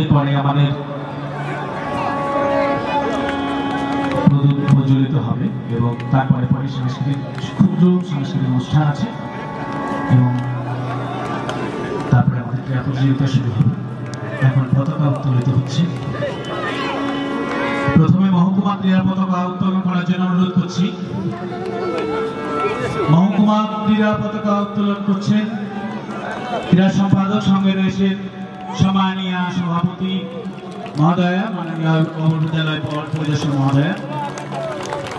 এরপরে আমাদের প্রজ্বলিত হবে এবং তারপরে পরে সাংস্কৃতিক ক্ষুদ্র সাংস্কৃতিক অনুষ্ঠান আছে এবং তারপরে আমাদের ক্রীড়া প্রতিযোগিতা শুরু হবে। এখন পতাকা উত্তোলিত হচ্ছে। প্রথমে মহকুমা ক্রীড়া পতাকা উত্তোলন করার জন্য অনুরোধ করছি। মহকুমা ক্রীড়া পতাকা উত্তোলন করছেন ক্রীড়া সম্পাদক, সঙ্গে রয়েছেন সম্মানীয় সভাপতি মহোদয়া, মাননীয় বিদ্যালয় পরিদর্শক মহোদয়া।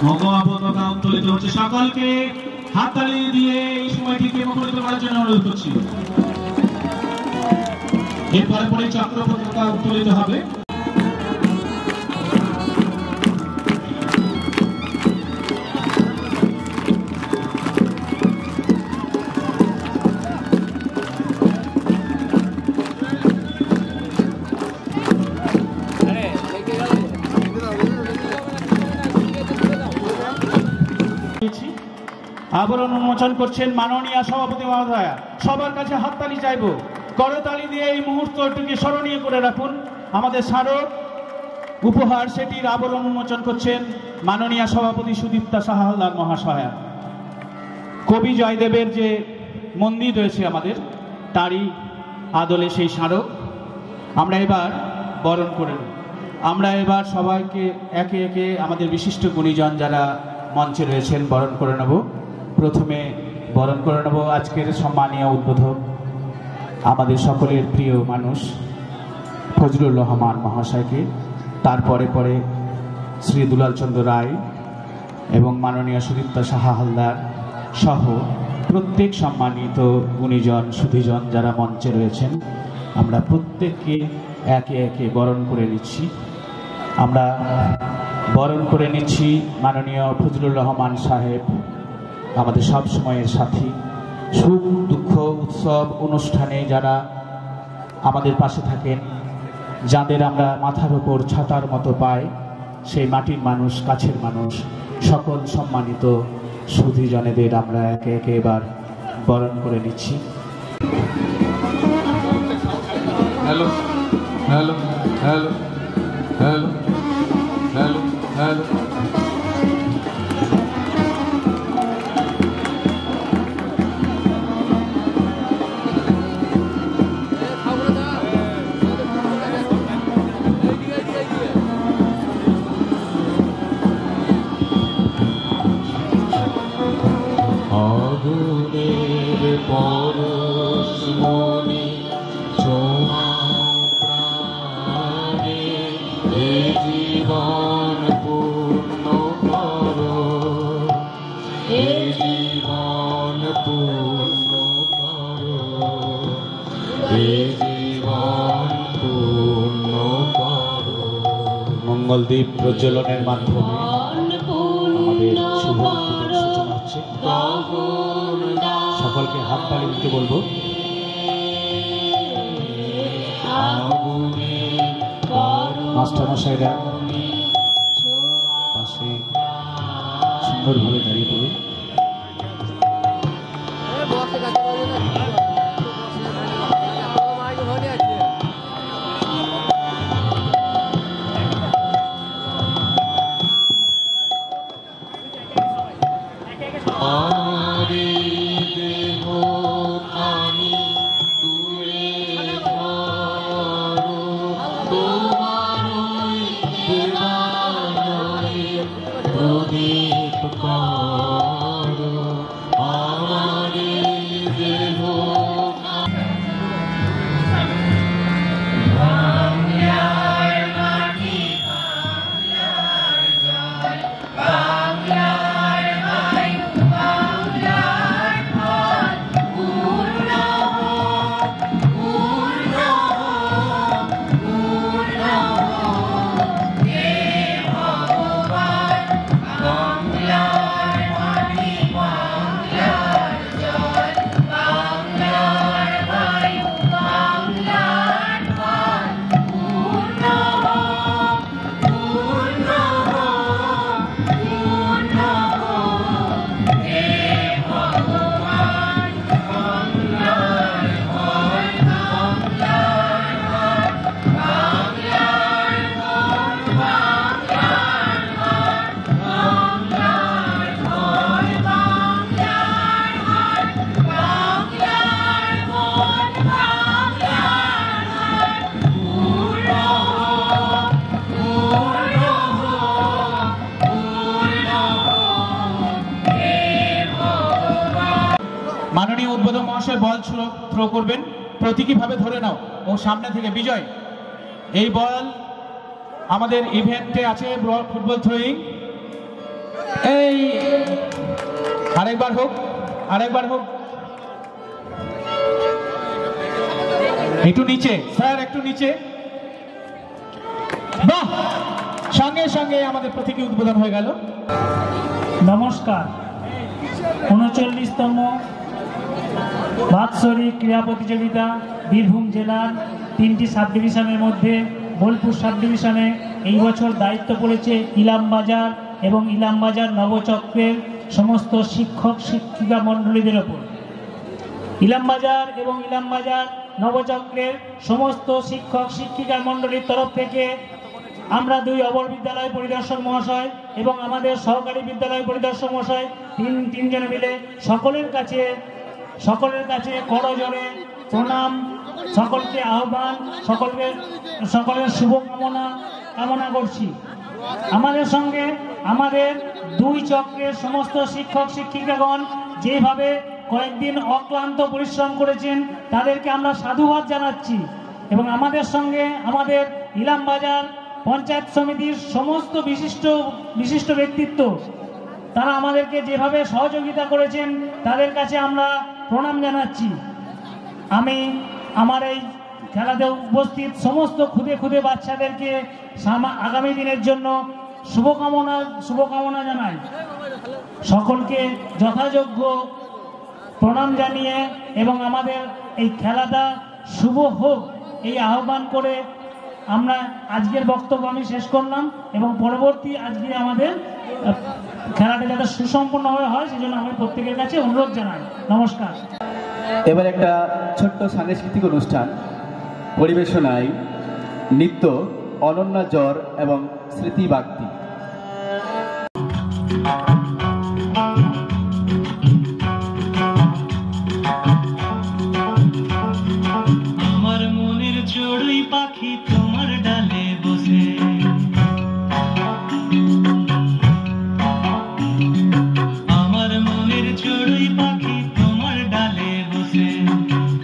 মহকুমা পতাকা উত্তোলিত হচ্ছে, সকলকে হাততালি দিয়ে এই সময়টিকে মুখরিত করার জন্য অনুরোধ করছি। এরপরে পরে চক্র পতাকা উত্তোলিত হবে। আবরণ উন্মোচন করছেন মাননীয় সভাপতি মহোদয়া। সবার কাছে হাততালি চাইব, করতালি দিয়ে এই মুহূর্তটিকে স্মরণীয় করে রাখুন। আমাদের স্মারক উপহার সেটির আবরণ উন্মোচন করছেন মাননীয় সভাপতি সুদীপ্তা সাহা হালদার মহাশয়া। কবি জয়দেবের যে মন্দির রয়েছে আমাদের, তারই আদলে সেই স্মারক আমরা এবার বরণ করে নেব। আমরা এবার সবাইকে একে একে আমাদের বিশিষ্ট গুণীজন যারা মঞ্চে রয়েছেন বরণ করে নেব। প্রথমে বরণ করে নেব আজকের সম্মানীয় উদ্বোধক, আমাদের সকলের প্রিয় মানুষ ফজলুর রহমান মহাশয়কে। তারপরে পরে শ্রী দুলাল চন্দ্র রায় এবং মাননীয় সুদীপ্তা সাহা হালদার সহ প্রত্যেক সম্মানিত গুণীজন সুধীজন যারা মঞ্চে রয়েছেন, আমরা প্রত্যেককে একে একে বরণ করে নিচ্ছি। আমরা বরণ করে নিচ্ছি মাননীয় ফজলুর রহমান সাহেব, আমাদের সব সময়ের সাথী। সুখ দুঃখ উৎসব অনুষ্ঠানে যারা আমাদের পাশে থাকেন, যাদের আমরা মাথার উপর ছাতার মতো পাই, সেই মাটির মানুষ, কাছের মানুষ, সকল সম্মানিত সুধীজনেদের আমরা একে একে এবার বরণ করে নিচ্ছি। Hello hello hello hello hello hello আগুনের পরশমণি ছোঁয়াও প্রাণে, এ জীবন পূর্ণ করো, এ জীবন পূর্ণ করো, এ জীবন পূর্ণ করো। মঙ্গলদ্বীপ প্রজ্বলনের মাধ্যমে আমাদের শুভ সূচনা হচ্ছে। সকলকে হাততালি দিতে বলবো। মাস্টারমশাইরা পাশে সুন্দরভাবে দাঁড়িয়ে পড়ুন। বিজয় বল থ্রো করবেন, প্রতীকীভাবে ধরে নাও ও সামনে থেকে বিজয়। এই বল আমাদের ইভেন্টে আছে ফুটবল থ্রোয়িং। এই আরেকবার হোক, আরেকবার হোক, একটু নিচে স্যার, একটু নিচে। বাহ, সঙ্গে সঙ্গে আমাদের প্রতীকী উদ্বোধন হয়ে গেল। নমস্কার। 39তম বাৎসরিক ক্রীড়া প্রতিযোগিতা বীরভূম জেলার 3টি সাব ডিভিশনের মধ্যে বোলপুর সাব ডিভিশনে এই বছর দায়িত্ব পড়েছে ইলামবাজার এবং ইলামবাজার নবচক্রের সমস্ত শিক্ষক শিক্ষিকা মণ্ডলীদের ওপর। ইলামবাজার এবং ইলামবাজার নবচক্রের সমস্ত শিক্ষক শিক্ষিকা মণ্ডলীর তরফ থেকে আমরা 2 অবর বিদ্যালয় পরিদর্শক মহাশয় এবং আমাদের সহকারী বিদ্যালয় পরিদর্শক মহাশয় তিনজনে মিলে সকলের কাছে করজোড়ে প্রণাম, সকলকে আহ্বান, সকলের কামনা করছি। আমাদের সঙ্গে আমাদের 2 চক্রের সমস্ত শিক্ষক শিক্ষিকাগণ যেভাবে কয়েকদিন অক্লান্ত পরিশ্রম করেছেন তাদেরকে আমরা সাধুবাদ জানাচ্ছি এবং আমাদের সঙ্গে আমাদের ইলামবাজার পঞ্চায়েত সমিতির সমস্ত বিশিষ্ট ব্যক্তিত্ব, তারা আমাদেরকে যেভাবে সহযোগিতা করেছেন তাদের কাছে আমরা প্রণাম জানাচ্ছি। আমি আমার এই খেলাতে উপস্থিত সমস্ত ক্ষুদে বাচ্চাদেরকে আগামী দিনের জন্য শুভকামনা জানাই। সকলকে যথাযোগ্য প্রণাম জানিয়ে এবং আমাদের এই খেলাটা শুভ হোক এই আহ্বান করে আমরা আজকের বক্তব্য আমি শেষ করলাম এবং পরবর্তী আজকে আমাদের খেলাটা যাতে সুসম্পন্নভাবে হয় সেজন্য আমি প্রত্যেকের কাছে অনুরোধ জানাই। নমস্কার। এবার একটা ছোট্ট সাংস্কৃতিক অনুষ্ঠান পরিবেশনায় নৃত্য, অনন্যা জ্বর এবং স্মৃতি বাগদি। আমার মনের চড়ুই পাখি তোমার ডালে বসে, আমার মনের চড়ুই পাখি তোমার ডালে বসে,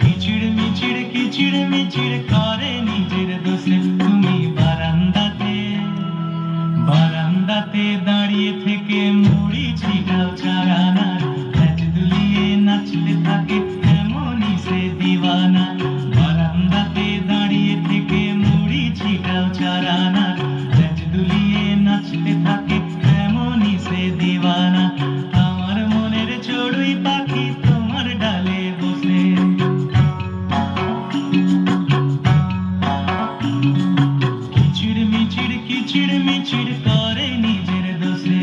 কিচিড় মিচিড় করে নিজের দোষে। তুমি বারান্দাতে দাঁড়িয়ে থেকে মুড়ি ছিটাও চারানা, ল্যাজ দুলিয়ে নাচতে থাকে এমনই সে দিওয়ানা। বারান্দাতে দাঁড়িয়ে থেকে মুড়ি ছিটাও চারানা, ল্যাজ দুলিয়ে নাচতে থাকে এমনই সে দিওয়ানা। আমার মনের চড়ুই পাখি তোমার ডালে বসে, কিচিড় মিচিড় করে নিজের দোষে।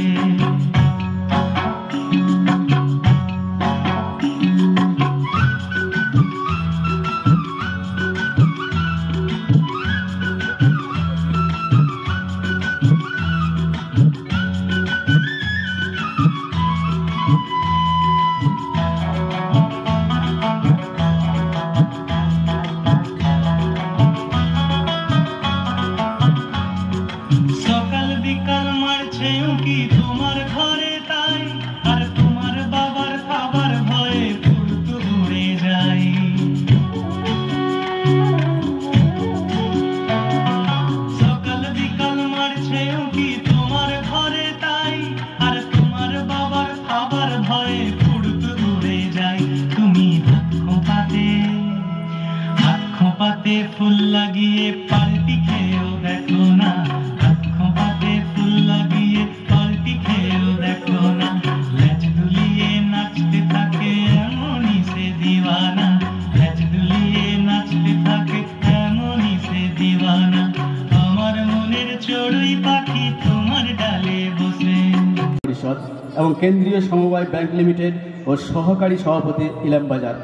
সকাল বিকাল মারছে উঁকি তোমার ঘরে তাই, আর তোমার বাবার খাবার ভয়ে ফুলতু উড়ে যায়। সকাল বিকাল মারছে উঁকি তোমার ঘরে তাই, আর তোমার বাবার খাবার ভয়ে ফুলতু উড়ে যায়। তুমি হাত খোঁপাতে ফুল লাগিয়ে পাল্টি খেয়েও দেখো না, ফুল লাগিয়ে পাল্টি খেয়েও দেখো না। ল্যাজ দুলিয়ে নাচতে থাকে এমনই সে দিওয়ানা, ল্যাজ দুলিয়ে নাচতে থাকে এমনই সে দিওয়ানা। আমার মনের চড়ুই পাখি তোমার ডালে বসে। পরিষদ এবং কেন্দ্রীয় সমবায় ব্যাংক লিমিটেড ও সহকারী সভাপতি ইলামবাজার,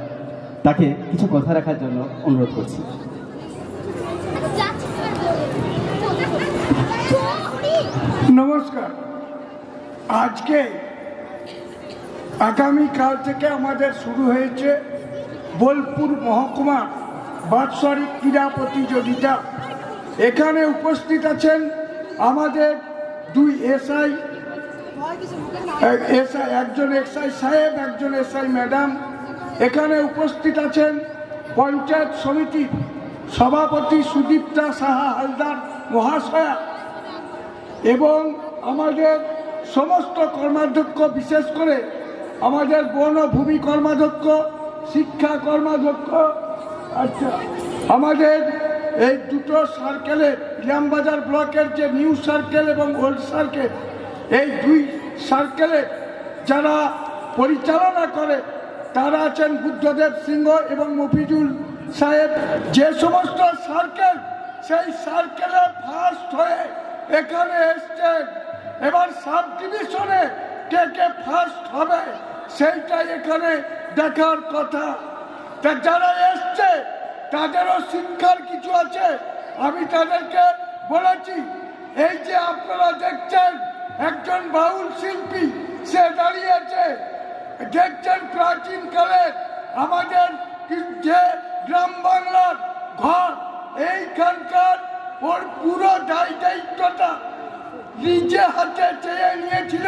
তাকে কিছু কথা রাখার জন্য অনুরোধ করছি। নমস্কার। আজকে আগামীকাল থেকে আমাদের শুরু হয়েছে বোলপুর মহকুমা বাৎসরিক ক্রীড়া প্রতিযোগিতা। এখানে উপস্থিত আছেন আমাদের 2 এসআই, একজন এসআই সাহেব, একজন এসআই ম্যাডাম এখানে উপস্থিত আছেন পঞ্চায়েত সমিতির সভাপতি সুদীপ্তা সাহা হালদার মহাশয়া এবং আমাদের সমস্ত কর্মাধ্যক্ষ, বিশেষ করে আমাদের বন ও ভূমি কর্মাধ্যক্ষ, শিক্ষা কর্মাধ্যক্ষ, আচ্ছা আমাদের এই দুটো সার্কেলের ইলামবাজার ব্লকের যে নিউ সার্কেল এবং ওল্ড সার্কেল, এই দুই সার্কেলে যারা পরিচালনা করে তারা আছেন বুদ্ধদেব সিংহ এবং মফিজুল সাহেব। যে সমস্ত সার্কেল সেই সার্কেলে ফার্স্ট হয়ে এখানে এসছেন, এবার সাব ডিভিশনে কে কে ফার্স্ট হবে সেইটাই এখানে দেখার কথা। তা যারা এসছে তাদেরও শিক্ষার কিছু আছে। আমি তাদেরকে বলেছি, এই যে আপনারা দেখছেন একজন বাউল শিল্পী সে দাঁড়িয়েছে, দেখছেন প্রাচীনকালের আমাদের যে গ্রাম বাংলার ঘর, এইখানকার ওর পুরো দায়িত্বটা নিজে হাতে চেয়ে নিয়েছিল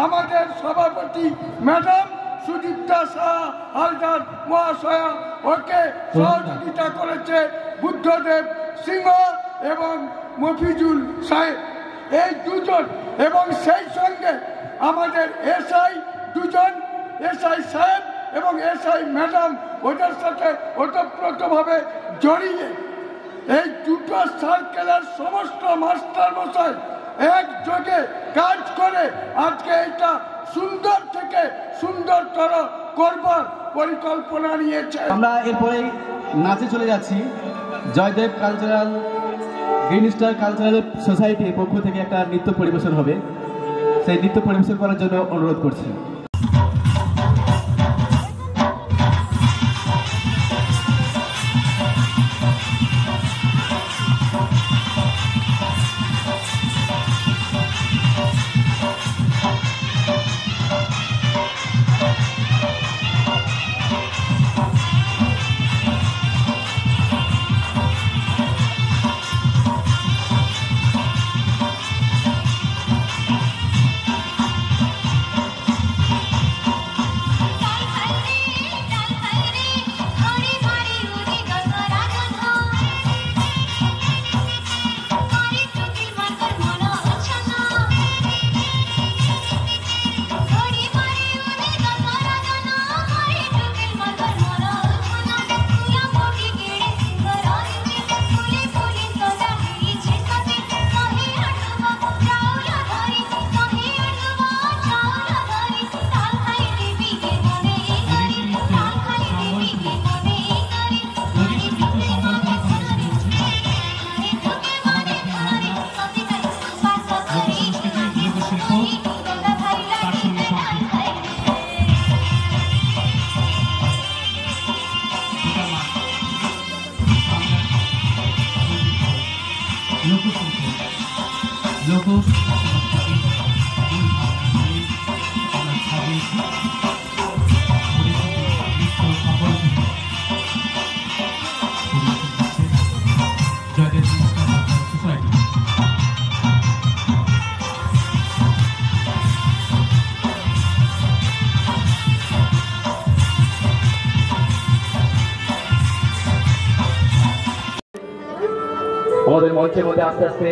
আমাদের সভাপতি ম্যাডাম সুদীপ্তা শাহ হালদার মহাশয়া। ওকে সহযোগিতা করেছে বুদ্ধদেব সিংহ এবং মফিজুল সাহেব, এই দুজন, এবং সেই সঙ্গে আমাদের এসআই দুজন, এসআই সাহেব এবং এসআই ম্যাডাম ওদের সাথে ওতপ্রোতভাবে জড়িয়ে এই দুটো সার্কেলের সমস্ত মাস্টার মশাই একযোগে কাজ করে আজকে এটা সুন্দর থেকে সুন্দরতর করবার পরিকল্পনা নিয়েছে। আমরা এরপরে নাচে চলে যাচ্ছি। Joydeb cultural green star cultural সোসাইটির পক্ষ থেকে একটা নৃত্য পরিবেশন হবে, সেই নৃত্য পরিবেশন করার জন্য অনুরোধ করছি। আমাদের মঞ্চের মধ্যে আস্তে আস্তে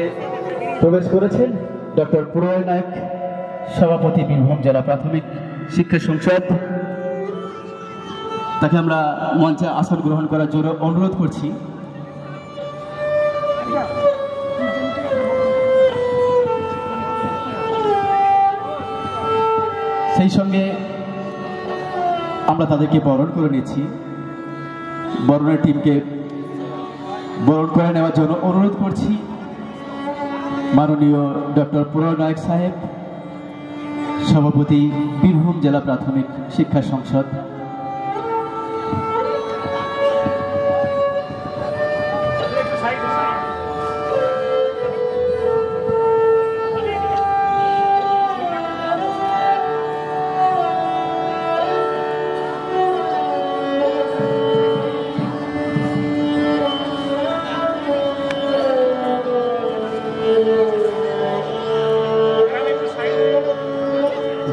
প্রবেশ করেছেন ডক্টর প্রণয় নায়ক, সভাপতি বীরভূম জেলা প্রাথমিক শিক্ষা সংসদ। তাকে আমরা মঞ্চে আসন গ্রহণ করার জন্য অনুরোধ করছি। সেই সঙ্গে আমরা তাদেরকে বরণ করে নিচ্ছি। বরণের টিমকে বরণ করে নেওয়ার জন্য অনুরোধ করছি মাননীয় ডক্টর প্রণয় নায়ক সাহেব, সভাপতি বীরভূম জেলা প্রাথমিক শিক্ষা সংসদ।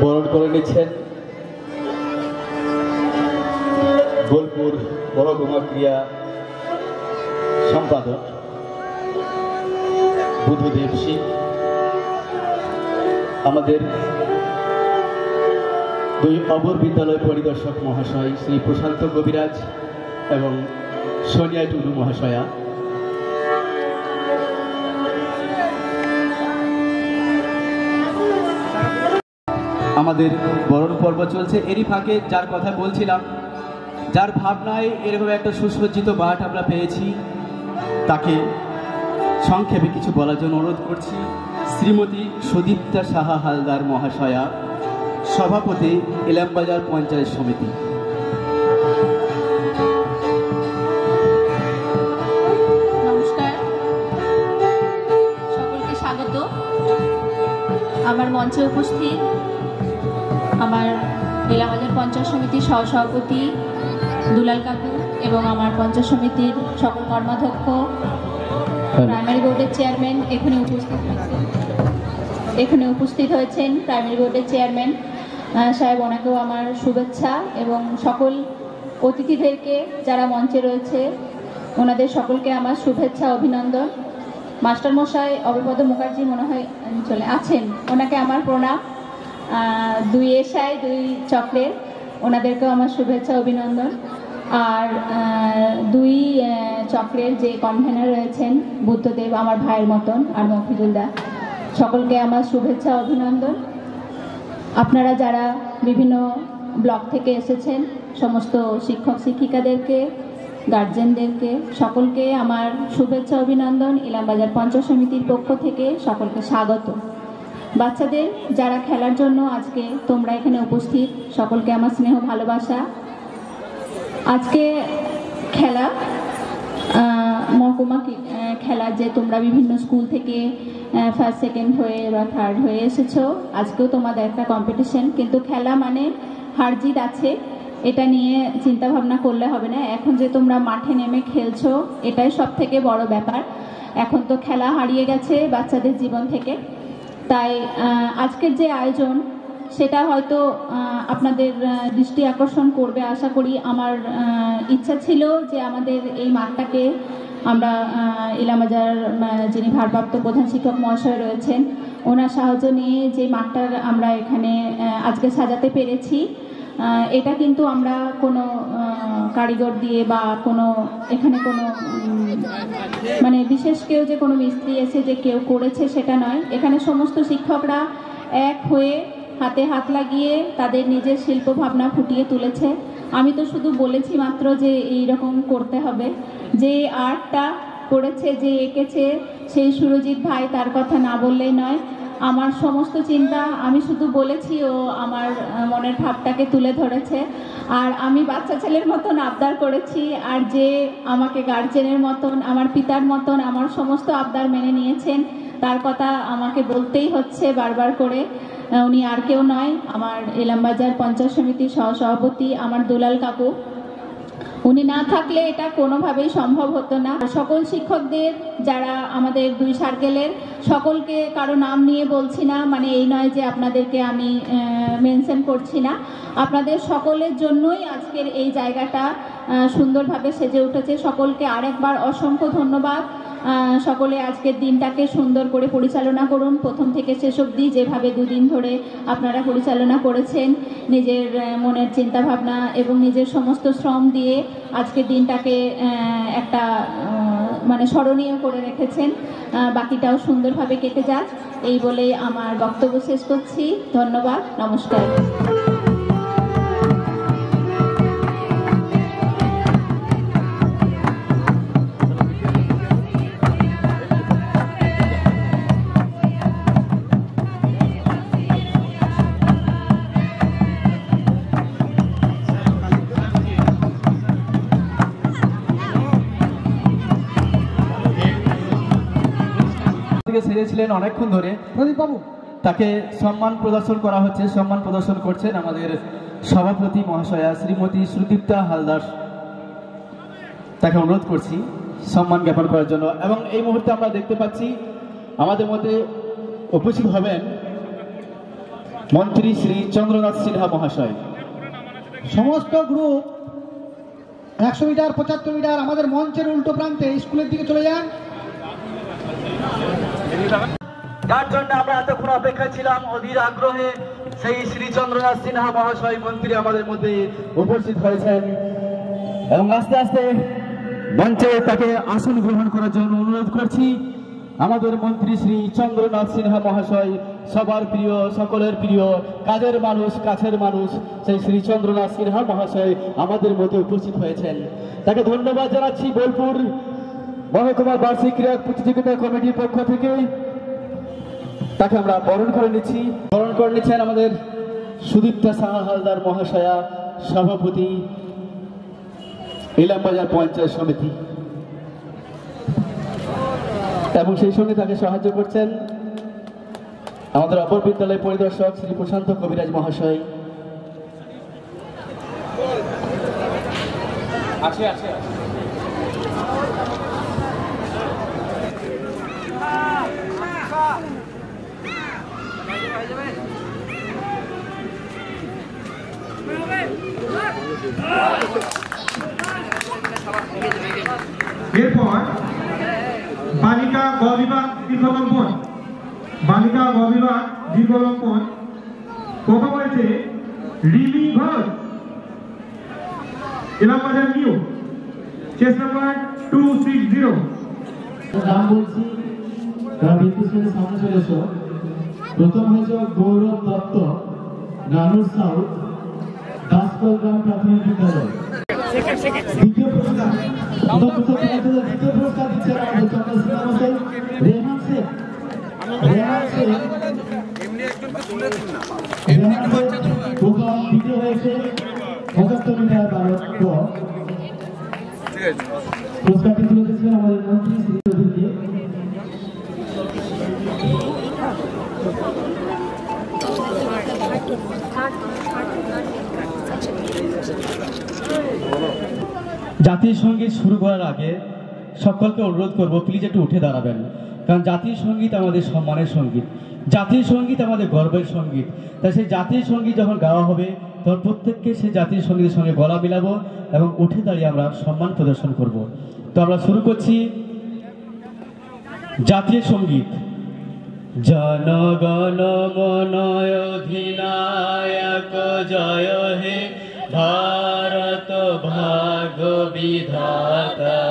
বরণ করে নিচ্ছেন ক্রিয়া সম্পাদক বুদ্ধদেব সিং, আমাদের দুই অপর বিদ্যালয় পরিদর্শক মহাশয় শ্রী প্রশান্ত কবিরাজ এবং সোনিয়া টুডু মহাশয়া, আমাদের বরণ পর্ব চলছে। এরই ফাঁকে যার কথা বলছিলাম, যার ভাবনায় এরকম একটা সুসজ্জিত মাঠ আমরা পেয়েছি, তাকে সংক্ষেপে কিছু বলার জন্য অনুরোধ করছি। শ্রীমতী সুদীপ্তা সাহা হালদার মহাশয়া, সভাপতি ইলামবাজার পঞ্চায়েত সমিতি। নমস্কার, সকলকে স্বাগত। আমার মঞ্চে উপস্থিত আমার ইলামবাজার পঞ্চায়েত সমিতির সহসভাপতি দুলাল কাকু এবং আমার পঞ্চায়েত সমিতির সকল কর্মাধ্যক্ষ, প্রাইমারি বোর্ডের চেয়ারম্যান এখানে উপস্থিত হয়েছেন প্রাইমারি বোর্ডের চেয়ারম্যান সাহেব, ওনাকেও আমার শুভেচ্ছা, এবং সকল অতিথিদেরকে যারা মঞ্চে রয়েছে ওনাদের সকলকে আমার শুভেচ্ছা, অভিনন্দন। মাস্টারমশাই অভিপদ মুখার্জি মনে হয় চলে আছেন, ওনাকে আমার প্রণাম। দুই এসআই, দুই চক্রের, ওনাদেরকেও আমার শুভেচ্ছা, অভিনন্দন। আর দুই চক্রের যে কনভেনার রয়েছেন বুদ্ধদেব আমার ভাইয়ের মতন, আর মফিজুলদা, সকলকে আমার শুভেচ্ছা, অভিনন্দন। আপনারা যারা বিভিন্ন ব্লক থেকে এসেছেন, সমস্ত শিক্ষক শিক্ষিকাদেরকে, গার্জেনদেরকে, সকলকে আমার শুভেচ্ছা, অভিনন্দন। ইলামবাজার পঞ্চায়েত সমিতির পক্ষ থেকে সকলকে স্বাগত। বাচ্চাদের যারা খেলার জন্য আজকে তোমরা এখানে উপস্থিত, সকলকে আমার স্নেহ ভালোবাসা। আজকে খেলা মহকুমা খেলা, যে তোমরা বিভিন্ন স্কুল থেকে ফার্স্ট সেকেন্ড হয়ে বা থার্ড হয়ে এসেছো, আজকেও তোমাদের একটা কম্পিটিশন, কিন্তু খেলা মানে হার জিত আছে, এটা নিয়ে চিন্তা ভাবনা করলে হবে না। এখন যে তোমরা মাঠে নেমে খেলছো, এটাই সব থেকে বড় ব্যাপার। এখন তো খেলা হারিয়ে গেছে বাচ্চাদের জীবন থেকে, তাই আজকের যে আয়োজন সেটা হয়তো আপনাদের দৃষ্টি আকর্ষণ করবে আশা করি। আমার ইচ্ছা ছিল যে আমাদের এই মাঠটাকে আমরা ইলামবাজার যিনি ভারপ্রাপ্ত প্রধান শিক্ষক মহাশয় রয়েছেন, ওনার সাহায্য নিয়ে যে মাঠটা আমরা এখানে আজকে সাজাতে পেরেছি, এটা কিন্তু আমরা কোনো কারিগর দিয়ে বা কোনো এখানে কোনো মানে বিশেষ কেউ যে কোনো মিস্ত্রি এসে যে কেউ করেছে সেটা নয়। এখানে সমস্ত শিক্ষকরা এক হয়ে হাতে হাত লাগিয়ে তাদের নিজের শিল্প ভাবনা ফুটিয়ে তুলেছে। আমি তো শুধু বলেছি মাত্র যে এইরকম করতে হবে। যে আর্টটা করেছে, যে এঁকেছে, সেই সুরজিৎ ভাই, তার কথা না বললেই নয়। আমার সমস্ত চিন্তা আমি শুধু বলেছি, ও আমার মনের ভাবটাকে তুলে ধরেছে। আর আমি বাচ্চা ছেলের মতন আবদার করেছি, আর যে আমাকে গার্জেনের মতন, আমার পিতার মতন আমার সমস্ত আবদার মেনে নিয়েছেন, তার কথা আমাকে বলতেই হচ্ছে বারবার করে। উনি আর কেউ নয়, আমার ইলামবাজার পঞ্চায়েত সমিতির সহসভাপতি আমার দুলাল কাকু। উনি না থাকলে এটা কোনোভাবেই সম্ভব হতো না। সকল শিক্ষকদের যারা আমাদের দুই সার্কেলের, সকলকে কারো নাম নিয়ে বলছি না, মানে এই নয় যে আপনাদেরকে আমি মেনশন করছি না। আপনাদের সকলের জন্যই আজকের এই জায়গাটা সুন্দরভাবে সেজে উঠেছে। সকলকে আরেকবার অসংখ্য ধন্যবাদ। সকলে আজকের দিনটাকে সুন্দর করে পরিচালনা করুন, প্রথম থেকে শেষ অবধি যেভাবে দুদিন ধরে আপনারা পরিচালনা করেছেন, নিজের মনের চিন্তাভাবনা এবং নিজের সমস্ত শ্রম দিয়ে আজকের দিনটাকে একটা মানে স্মরণীয় করে রেখেছেন। বাকিটাও সুন্দরভাবে কেটে যাক, এই বলেই আমার বক্তব্য শেষ করছি। ধন্যবাদ, নমস্কার। সেজেছিলেন অনেকক্ষণ ধরে প্রদীপবাবু, তাকে সম্মান প্রদর্শন করা হচ্ছে। সম্মান প্রদর্শন করছেন আমাদের সভাপতি মহাশয়া শ্রীমতী সুদীপ্তা হালদার। তাকে অনুরোধ করছি সম্মান জ্ঞাপন করার জন্য। এবং এই মুহূর্তে আমরা দেখতে পাচ্ছি আমাদের মধ্যে উপস্থিত হবেন মন্ত্রী শ্রী চন্দ্রনাথ সিনহা মহাশয়। সমস্ত গ্রুপ 100 মিটার 75 মিটার আমাদের মঞ্চের উল্টো প্রান্তে স্কুলের দিকে চলে যান। যার জন্য আমরা এতক্ষণ অপেক্ষা ছিলাম অধীর আগ্রহে, সেই শ্রী চন্দ্রনাথ সিনহা মহাশয় মন্ত্রী আমাদের মধ্যে উপস্থিত হয়েছেন এবং আস্তে আস্তে মঞ্চে তাকে আসন গ্রহণ করার জন্য অনুরোধ করছি। আমাদের মন্ত্রী শ্রী চন্দ্রনাথ সিনহা মহাশয়, সবার প্রিয়, সকলের প্রিয়, কাজের মানুষ, কাছের মানুষ, সেই শ্রী চন্দ্রনাথ সিনহা মহাশয় আমাদের মধ্যে উপস্থিত হয়েছেন। তাকে ধন্যবাদ জানাচ্ছি বোলপুর মহকুমা বার্ষিক ক্রীড়া প্রতিযোগিতা কমিটির পক্ষ থেকে। তাকে আমরা বরণ করে নিচ্ছেন আমাদের সুদীপ্তা সাহা হালদার মহাশয়া, সভাপতি ইলামবাজার পঞ্চায়েত সমিতি, এবং সেই সঙ্গে তাকে সাহায্য করছেন আমাদের অপর বিদ্যালয় পরিদর্শক শ্রী প্রশান্ত কবিরাজ মহাশয়। এরপর বালিকা গ বিভাগ দীর্ঘলম্বন, প্রথম হয়েছে Rimi Ghosh, Ilambazar new, chest number 260। নাম বলছি, সামনে চলে এসো। প্রথম হয়েছে গৌরব দত্ত, নানুর সাউথ, দাসপগ্রাম প্রাথমিক বিদ্যালয়। দ্বিতীয় পুরস্কার দিচ্ছেন আমাদের চন্দ্রশেখর রেহান শেখ। প্রথম, দ্বিতীয় হয়েছে 75 মিটার বালক। পুরস্কারটি তুলে দিচ্ছেন আমাদের মন্ত্রী শ্রী চৌধুরীকে। জাতীয় সঙ্গীত শুরু করার আগে সকলকে অনুরোধ করব, প্লিজ একটু উঠে দাঁড়াবেন, কারণ জাতীয় সঙ্গীত আমাদের সম্মানের সঙ্গীত, জাতীয় সঙ্গীত আমাদের গর্বের সঙ্গীত। তাই সেই জাতীয় সঙ্গীত যখন গাওয়া হবে তখন প্রত্যেককে সেই জাতীয় সঙ্গীতের সঙ্গে গলা মিলাবো এবং উঠে দাঁড়িয়ে আমরা সম্মান প্রদর্শন করব। তো আমরা শুরু করছি জাতীয় সঙ্গীত। জনগণ মন অধিনায়ক জয় হে ভারত ভাগ্য বিধাতা,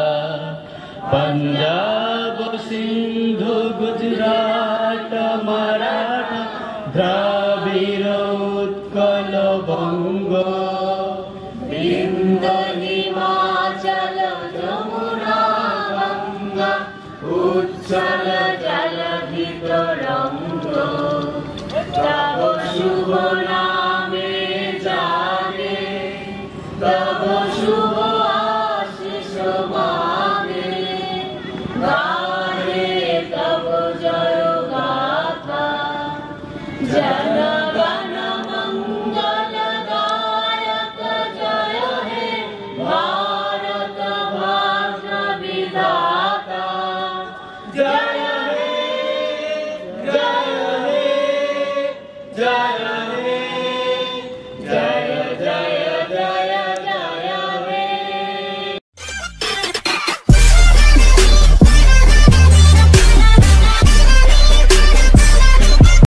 पंजाब सिंधु गुजरात मराठा द्राविड़ उत्कल बंग, बिंदु हिमाचल यमुना गंगा, उच्चल जलधि तरंग, तव शुभ नाम